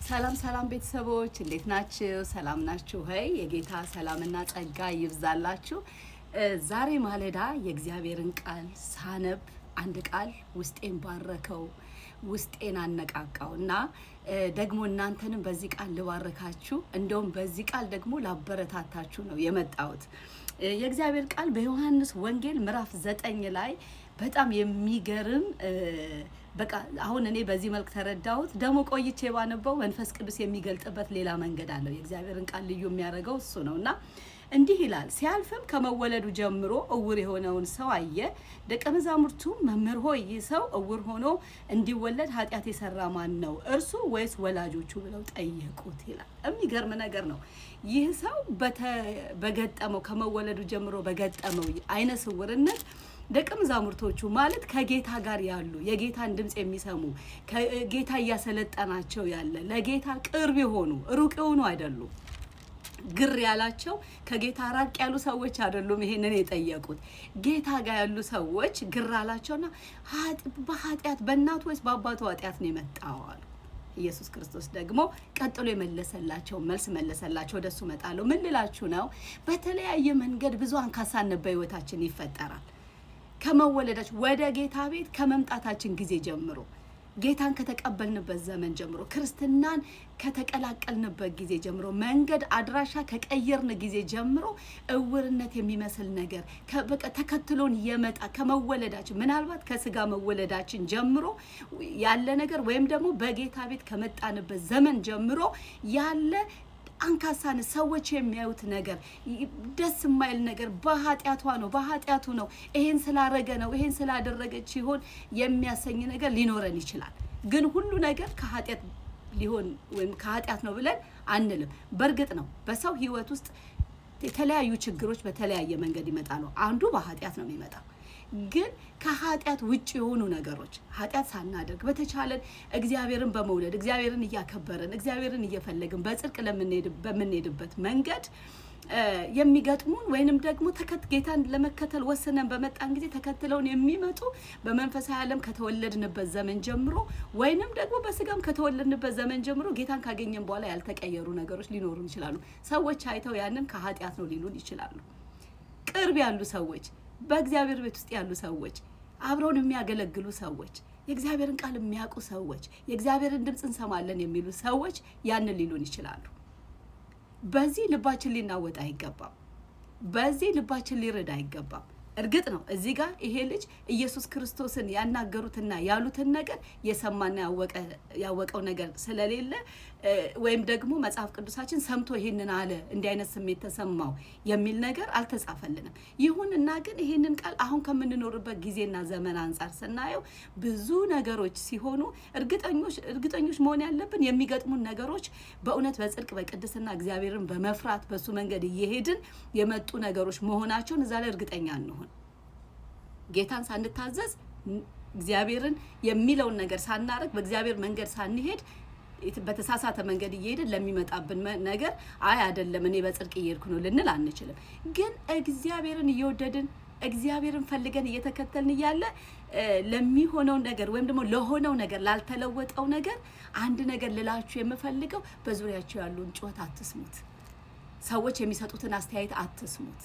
ሰላም ቤተሰቦች እንዴት ናችሁ? ሰላም ናችሁ? ሆይ የጌታ ሰላምና ጸጋ ይብዛላችሁ። ዛሬ ማለዳ የእግዚአብሔርን ቃል ሳነብ አንድ ቃል ውስጤን ባረከው፣ ውስጤን አነቃቃው እና ደግሞ እናንተንም በዚህ ቃል ልባረካችሁ፣ እንደውም በዚህ ቃል ደግሞ ላበረታታችሁ ነው የመጣሁት። የእግዚአብሔር ቃል በዮሐንስ ወንጌል ምዕራፍ 9 ላይ በጣም የሚገርም በቃ አሁን እኔ በዚህ መልክ ተረዳሁት። ደግሞ ቆይቼ ባነበው መንፈስ ቅዱስ የሚገልጥበት ሌላ መንገድ አለው። የእግዚአብሔርን ቃል ልዩ የሚያደርገው እሱ ነውና እንዲህ ይላል። ሲያልፍም ከመወለዱ ጀምሮ እውር የሆነውን ሰው አየ። ደቀ መዛሙርቱ መምህር ሆይ ይህ ሰው እውር ሆኖ እንዲወለድ ኃጢአት የሰራ ማን ነው? እርሱ ወይስ ወላጆቹ ብለው ጠየቁት ይላል። የሚገርም ነገር ነው። ይህ ሰው በገጠመው ከመወለዱ ጀምሮ በገጠመው አይነ ስውርነት ደቀ መዛሙርቶቹ ማለት ከጌታ ጋር ያሉ የጌታን ድምጽ የሚሰሙ ከጌታ እያሰለጠናቸው ያለ ለጌታ ቅርብ የሆኑ ሩቅ የሆኑ አይደሉም። ግር ያላቸው ከጌታ ራቅ ያሉ ሰዎች አይደሉም። ይሄንን የጠየቁት ጌታ ጋር ያሉ ሰዎች ግር አላቸውና በኃጢአት በእናቱ ወይስ በአባቱ ኃጢአት ነው የመጣው አሉ። ኢየሱስ ክርስቶስ ደግሞ ቀጥሎ የመለሰላቸው መልስ መለሰላቸው። ወደሱ መጣለው። ምን ልላችሁ ነው? በተለያየ መንገድ ብዙ አንካሳነት በህይወታችን ይፈጠራል። ከመወለዳችን ወደ ጌታ ቤት ከመምጣታችን ጊዜ ጀምሮ ጌታን ከተቀበልንበት ዘመን ጀምሮ ክርስትናን ከተቀላቀልንበት ጊዜ ጀምሮ መንገድ አድራሻ ከቀየርን ጊዜ ጀምሮ እውርነት የሚመስል ነገር ተከትሎን የመጣ ከመወለዳችን ምናልባት ከስጋ መወለዳችን ጀምሮ ያለ ነገር ወይም ደግሞ በጌታ ቤት ከመጣንበት ዘመን ጀምሮ ያለ አንካሳን ሰዎች የሚያዩት ነገር ደስ የማይል ነገር በኃጢአቱ ነው ይሄን ስላረገ ነው ይሄን ስላደረገች ይሆን የሚያሰኝ ነገር ሊኖረን ይችላል። ግን ሁሉ ነገር ከኃጢአት ሊሆን ወይም ከኃጢአት ነው ብለን አንልም። በእርግጥ ነው በሰው ህይወት ውስጥ የተለያዩ ችግሮች በተለያየ መንገድ ይመጣሉ። አንዱ በኃጢአት ነው የሚመጣው። ግን ከኃጢአት ውጭ የሆኑ ነገሮች ኃጢአት ሳናደርግ በተቻለን እግዚአብሔርን በመውደድ እግዚአብሔርን እያከበርን እግዚአብሔርን እየፈለግን በጽድቅ በምንሄድበት መንገድ የሚገጥሙን ወይንም ደግሞ ጌታን ለመከተል ወስነን በመጣን ጊዜ ተከትለውን የሚመጡ በመንፈሳዊ ዓለም ከተወለድንበት ዘመን ጀምሮ ወይንም ደግሞ በስጋም ከተወለድንበት ዘመን ጀምሮ ጌታን ካገኘን በኋላ ያልተቀየሩ ነገሮች ሊኖሩን ይችላሉ። ሰዎች አይተው ያንን ከኃጢአት ነው ሊሉን ይችላሉ። ቅርብ ያሉ ሰዎች፣ በእግዚአብሔር ቤት ውስጥ ያሉ ሰዎች፣ አብረውን የሚያገለግሉ ሰዎች፣ የእግዚአብሔርን ቃል የሚያውቁ ሰዎች፣ የእግዚአብሔርን ድምጽ እንሰማለን የሚሉ ሰዎች ያንን ሊሉን ይችላሉ። በዚህ ልባችን ሊናወጥ አይገባም። በዚህ ልባችን ሊረዳ አይገባም። እርግጥ ነው እዚህ ጋር ይሄ ልጅ ኢየሱስ ክርስቶስን ያናገሩትና ያሉትን ነገር የሰማና ያወቀው ነገር ስለሌለ ወይም ደግሞ መጽሐፍ ቅዱሳችን ሰምቶ ይሄንን አለ እንዲህ አይነት ስሜት ተሰማው የሚል ነገር አልተጻፈልንም። ይሁንና ግን ይሄንን ቃል አሁን ከምንኖርበት ጊዜና ዘመን አንፃር ስናየው ብዙ ነገሮች ሲሆኑ እርግጠኞች መሆን ያለብን የሚገጥሙን ነገሮች በእውነት በጽድቅ በቅድስና እግዚአብሔርን በመፍራት በሱ መንገድ እየሄድን የመጡ ነገሮች መሆናቸውን እዛ ላይ እርግጠኛ እንሆን። ጌታን ሳንታዘዝ እግዚአብሔርን የሚለውን ነገር ሳናረግ በእግዚአብሔር መንገድ ሳንሄድ በተሳሳተ መንገድ እየሄድን ለሚመጣብን ነገር አይደለም እኔ በጽድቅ እየሄድኩ ነው ልንል አንችልም። ግን እግዚአብሔርን እየወደድን እግዚአብሔርን ፈልገን እየተከተልን እያለ ለሚሆነው ነገር ወይም ደግሞ ለሆነው ነገር ላልተለወጠው ነገር አንድ ነገር ልላችሁ የምፈልገው በዙሪያችሁ ያሉን ጩኸት አትስሙት። ሰዎች የሚሰጡትን አስተያየት አትስሙት።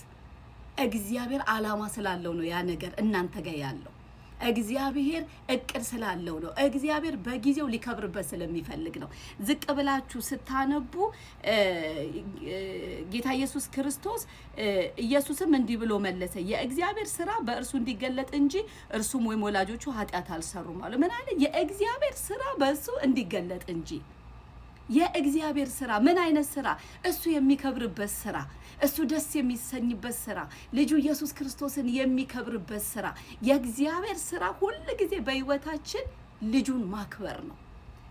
እግዚአብሔር ዓላማ ስላለው ነው ያ ነገር እናንተ ጋር ያለው። እግዚአብሔር እቅድ ስላለው ነው። እግዚአብሔር በጊዜው ሊከብርበት ስለሚፈልግ ነው። ዝቅ ብላችሁ ስታነቡ ጌታ ኢየሱስ ክርስቶስ ኢየሱስም እንዲህ ብሎ መለሰ፣ የእግዚአብሔር ስራ በእርሱ እንዲገለጥ እንጂ እርሱም ወይም ወላጆቹ ኃጢአት አልሰሩም አለ። ምን አለ? የእግዚአብሔር ስራ በእሱ እንዲገለጥ እንጂ። የእግዚአብሔር ስራ ምን አይነት ስራ? እሱ የሚከብርበት ስራ፣ እሱ ደስ የሚሰኝበት ስራ፣ ልጁ ኢየሱስ ክርስቶስን የሚከብርበት ስራ። የእግዚአብሔር ስራ ሁሉ ጊዜ በህይወታችን ልጁን ማክበር ነው፣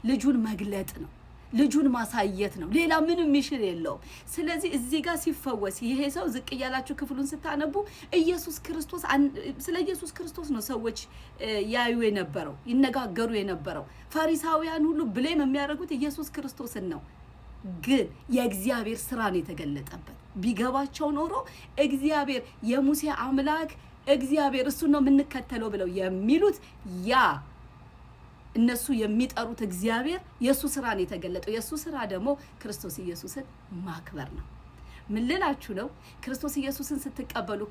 ልጁን መግለጥ ነው፣ ልጁን ማሳየት ነው። ሌላ ምንም ሚሽን የለውም። ስለዚህ እዚህ ጋር ሲፈወስ ይሄ ሰው ዝቅ እያላችሁ ክፍሉን ስታነቡ ስለ ኢየሱስ ክርስቶስ ነው ሰዎች ያዩ የነበረው ይነጋገሩ የነበረው። ፈሪሳውያን ሁሉ ብሌም የሚያደርጉት ኢየሱስ ክርስቶስን ነው። ግን የእግዚአብሔር ስራ ነው የተገለጠበት። ቢገባቸው ኖሮ እግዚአብሔር የሙሴ አምላክ እግዚአብሔር እሱ ነው የምንከተለው ብለው የሚሉት ያ እነሱ የሚጠሩት እግዚአብሔር የሱ ስራ ነው የተገለጠው። የሱ ስራ ደግሞ ክርስቶስ ኢየሱስን ማክበር ነው። ምን ልላችሁ ነው? ክርስቶስ ኢየሱስን ስትቀበሉ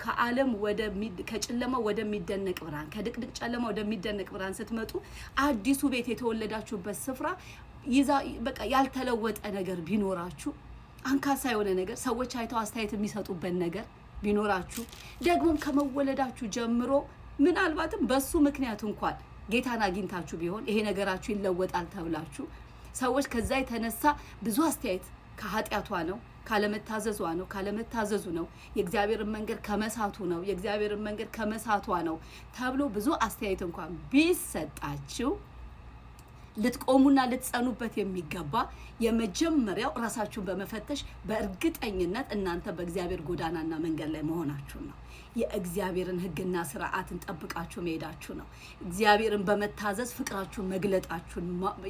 ከጨለማ ወደሚደነቅ ብርሃን፣ ከድቅድቅ ጨለማ ወደሚደነቅ ብርሃን ስትመጡ አዲሱ ቤት የተወለዳችሁበት ስፍራ በቃ ያልተለወጠ ነገር ቢኖራችሁ፣ አንካሳ የሆነ ነገር ሰዎች አይተው አስተያየት የሚሰጡበት ነገር ቢኖራችሁ፣ ደግሞም ከመወለዳችሁ ጀምሮ ምናልባትም በሱ ምክንያት እንኳን ጌታን አግኝታችሁ ቢሆን ይሄ ነገራችሁ ይለወጣል ተብላችሁ ሰዎች ከዛ የተነሳ ብዙ አስተያየት ከኃጢአቷ ነው፣ ካለመታዘዟ ነው፣ ካለመታዘዙ ነው፣ የእግዚአብሔርን መንገድ ከመሳቱ ነው፣ የእግዚአብሔርን መንገድ ከመሳቷ ነው ተብሎ ብዙ አስተያየት እንኳን ቢሰጣችሁ ልትቆሙና ልትጸኑበት የሚገባ የመጀመሪያው ራሳችሁን በመፈተሽ በእርግጠኝነት እናንተ በእግዚአብሔር ጎዳናና መንገድ ላይ መሆናችሁ ነው። የእግዚአብሔርን ሕግና ስርዓትን ጠብቃችሁ መሄዳችሁ ነው። እግዚአብሔርን በመታዘዝ ፍቅራችሁን መግለጣችሁ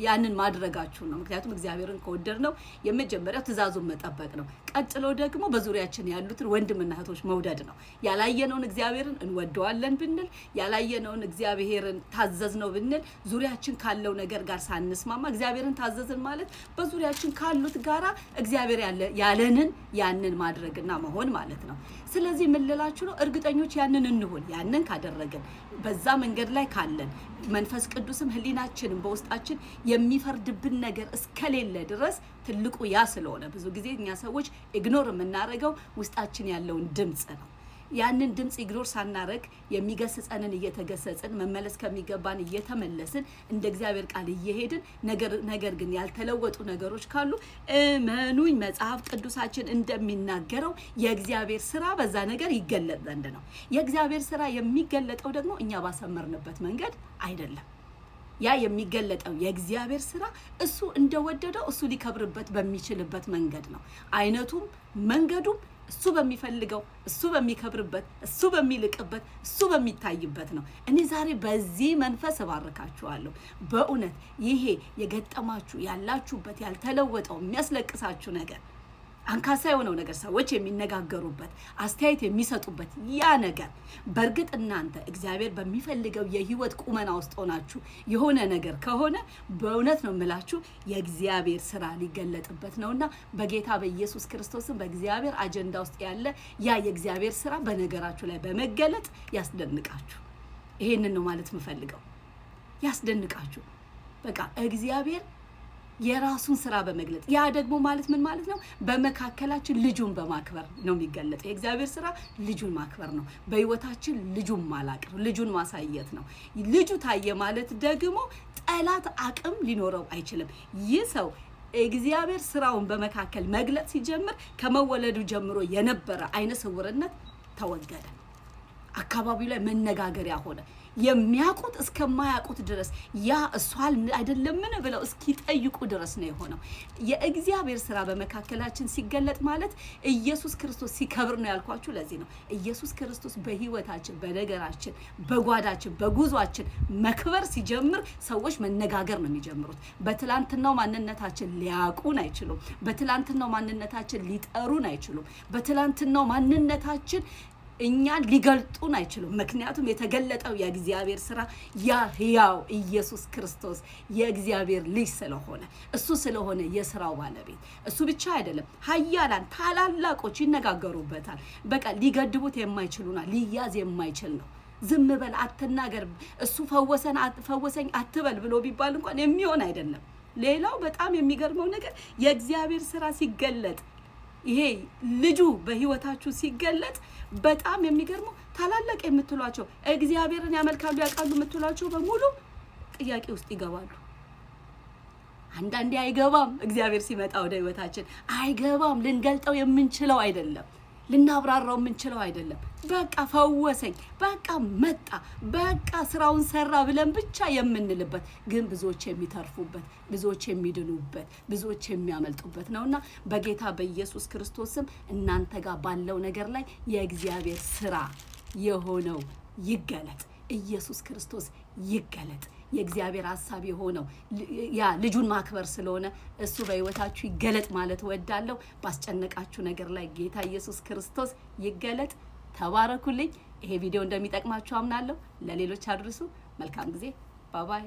ያንን ማድረጋችሁ ነው። ምክንያቱም እግዚአብሔርን ከወደድነው የመጀመሪያው ትእዛዙን መጠበቅ ነው። ቀጥሎ ደግሞ በዙሪያችን ያሉትን ወንድምና እህቶች መውደድ ነው። ያላየነውን እግዚአብሔርን እንወደዋለን ብንል፣ ያላየነውን እግዚአብሔርን ታዘዝነው ብንል፣ ዙሪያችን ካለው ነገር ጋር ሳንስማማ እግዚአብሔርን ታዘዝን ማለት በዙሪያችን ካሉት ጋራ እግዚአብሔር ያለንን ያንን ማድረግና መሆን ማለት ነው። ስለዚህ ምን ልላችሁ ነው? እርግጠኞች ያንን እንሁን። ያንን ካደረግን በዛ መንገድ ላይ ካለን መንፈስ ቅዱስም ህሊናችንን በውስጣችን የሚፈርድብን ነገር እስከሌለ ድረስ ትልቁ ያ ስለሆነ ብዙ ጊዜ እኛ ሰዎች ኢግኖር የምናደርገው ውስጣችን ያለውን ድምጽ ነው። ያንን ድምጽ ኢግኖር ሳናረግ የሚገስጸንን እየተገሰጽን መመለስ ከሚገባን እየተመለስን እንደ እግዚአብሔር ቃል እየሄድን ነገር ግን ያልተለወጡ ነገሮች ካሉ እመኑኝ መጽሐፍ ቅዱሳችን እንደሚናገረው የእግዚአብሔር ስራ በዛ ነገር ይገለጥ ዘንድ ነው። የእግዚአብሔር ስራ የሚገለጠው ደግሞ እኛ ባሰመርንበት መንገድ አይደለም። ያ የሚገለጠው የእግዚአብሔር ስራ እሱ እንደወደደው እሱ ሊከብርበት በሚችልበት መንገድ ነው። አይነቱም መንገዱም እሱ በሚፈልገው፣ እሱ በሚከብርበት፣ እሱ በሚልቅበት፣ እሱ በሚታይበት ነው። እኔ ዛሬ በዚህ መንፈስ እባርካችኋለሁ። በእውነት ይሄ የገጠማችሁ ያላችሁበት ያልተለወጠው የሚያስለቅሳችሁ ነገር፣ አንካሳ የሆነው ነገር፣ ሰዎች የሚነጋገሩበት፣ አስተያየት የሚሰጡበት ያ ነገር በእርግጥ እናንተ እግዚአብሔር በሚፈልገው የህይወት ቁመና ውስጥ ሆናችሁ የሆነ ነገር ከሆነ በእውነት ነው የምላችሁ የእግዚአብሔር ስራ ሊገለጥበት ነውና በጌታ በኢየሱስ ክርስቶስም በእግዚአብሔር አጀንዳ ውስጥ ያለ ያ የእግዚአብሔር ስራ በነገራችሁ ላይ በመገለጥ ያስደንቃችሁ። ይሄንን ነው ማለት የምፈልገው። ያስደንቃችሁ። በቃ እግዚአብሔር የራሱን ስራ በመግለጥ ያ ደግሞ ማለት ምን ማለት ነው? በመካከላችን ልጁን በማክበር ነው የሚገለጠው። የእግዚአብሔር ስራ ልጁን ማክበር ነው። በህይወታችን ልጁን ማላቅ ነው። ልጁን ማሳየት ነው። ልጁ ታየ ማለት ደግሞ ጠላት አቅም ሊኖረው አይችልም። ይህ ሰው እግዚአብሔር ስራውን በመካከል መግለጥ ሲጀምር ከመወለዱ ጀምሮ የነበረ አይነ ስውርነት ተወገደ። አካባቢው ላይ መነጋገሪያ ሆነ። የሚያቁት እስከማያቁት ድረስ ያ እሷል አይደለምን ብለው እስኪጠይቁ ድረስ ነው የሆነው። የእግዚአብሔር ስራ በመካከላችን ሲገለጥ ማለት ኢየሱስ ክርስቶስ ሲከብር ነው ያልኳችሁ ለዚህ ነው። ኢየሱስ ክርስቶስ በህይወታችን፣ በነገራችን፣ በጓዳችን፣ በጉዟችን መክበር ሲጀምር ሰዎች መነጋገር ነው የሚጀምሩት። በትላንትናው ማንነታችን ሊያቁን አይችሉም። በትላንትናው ማንነታችን ሊጠሩን አይችሉም። በትላንትናው ማንነታችን እኛን ሊገልጡን አይችሉም። ምክንያቱም የተገለጠው የእግዚአብሔር ስራ ያ ሕያው ኢየሱስ ክርስቶስ የእግዚአብሔር ልጅ ስለሆነ እሱ ስለሆነ የስራው ባለቤት እሱ ብቻ አይደለም። ኃያላን ታላላቆች ይነጋገሩበታል። በቃ ሊገድቡት የማይችሉና ሊያዝ የማይችል ነው። ዝም በል አትናገር፣ እሱ ፈወሰኝ አትበል ብሎ ቢባል እንኳን የሚሆን አይደለም። ሌላው በጣም የሚገርመው ነገር የእግዚአብሔር ስራ ሲገለጥ ይሄ ልጁ በህይወታችሁ ሲገለጥ በጣም የሚገርመው ታላላቅ የምትሏቸው እግዚአብሔርን ያመልካሉ ያውቃሉ የምትሏቸው በሙሉ ጥያቄ ውስጥ ይገባሉ። አንዳንዴ አይገባም። እግዚአብሔር ሲመጣ ወደ ህይወታችን አይገባም። ልንገልጠው የምንችለው አይደለም። ልናብራራው የምንችለው አይደለም። በቃ ፈወሰኝ፣ በቃ መጣ፣ በቃ ስራውን ሰራ ብለን ብቻ የምንልበት ግን ብዙዎች የሚተርፉበት፣ ብዙዎች የሚድኑበት፣ ብዙዎች የሚያመልጡበት ነውና በጌታ በኢየሱስ ክርስቶስም እናንተ ጋር ባለው ነገር ላይ የእግዚአብሔር ስራ የሆነው ይገለጥ። ኢየሱስ ክርስቶስ ይገለጥ። የእግዚአብሔር ሐሳብ የሆነው ያ ልጁን ማክበር ስለሆነ እሱ በህይወታችሁ ይገለጥ ማለት ወዳለው። ባስጨነቃችሁ ነገር ላይ ጌታ ኢየሱስ ክርስቶስ ይገለጥ። ተባረኩልኝ። ይሄ ቪዲዮ እንደሚጠቅማችሁ አምናለሁ። ለሌሎች አድርሱ። መልካም ጊዜ። ባይ ባይ።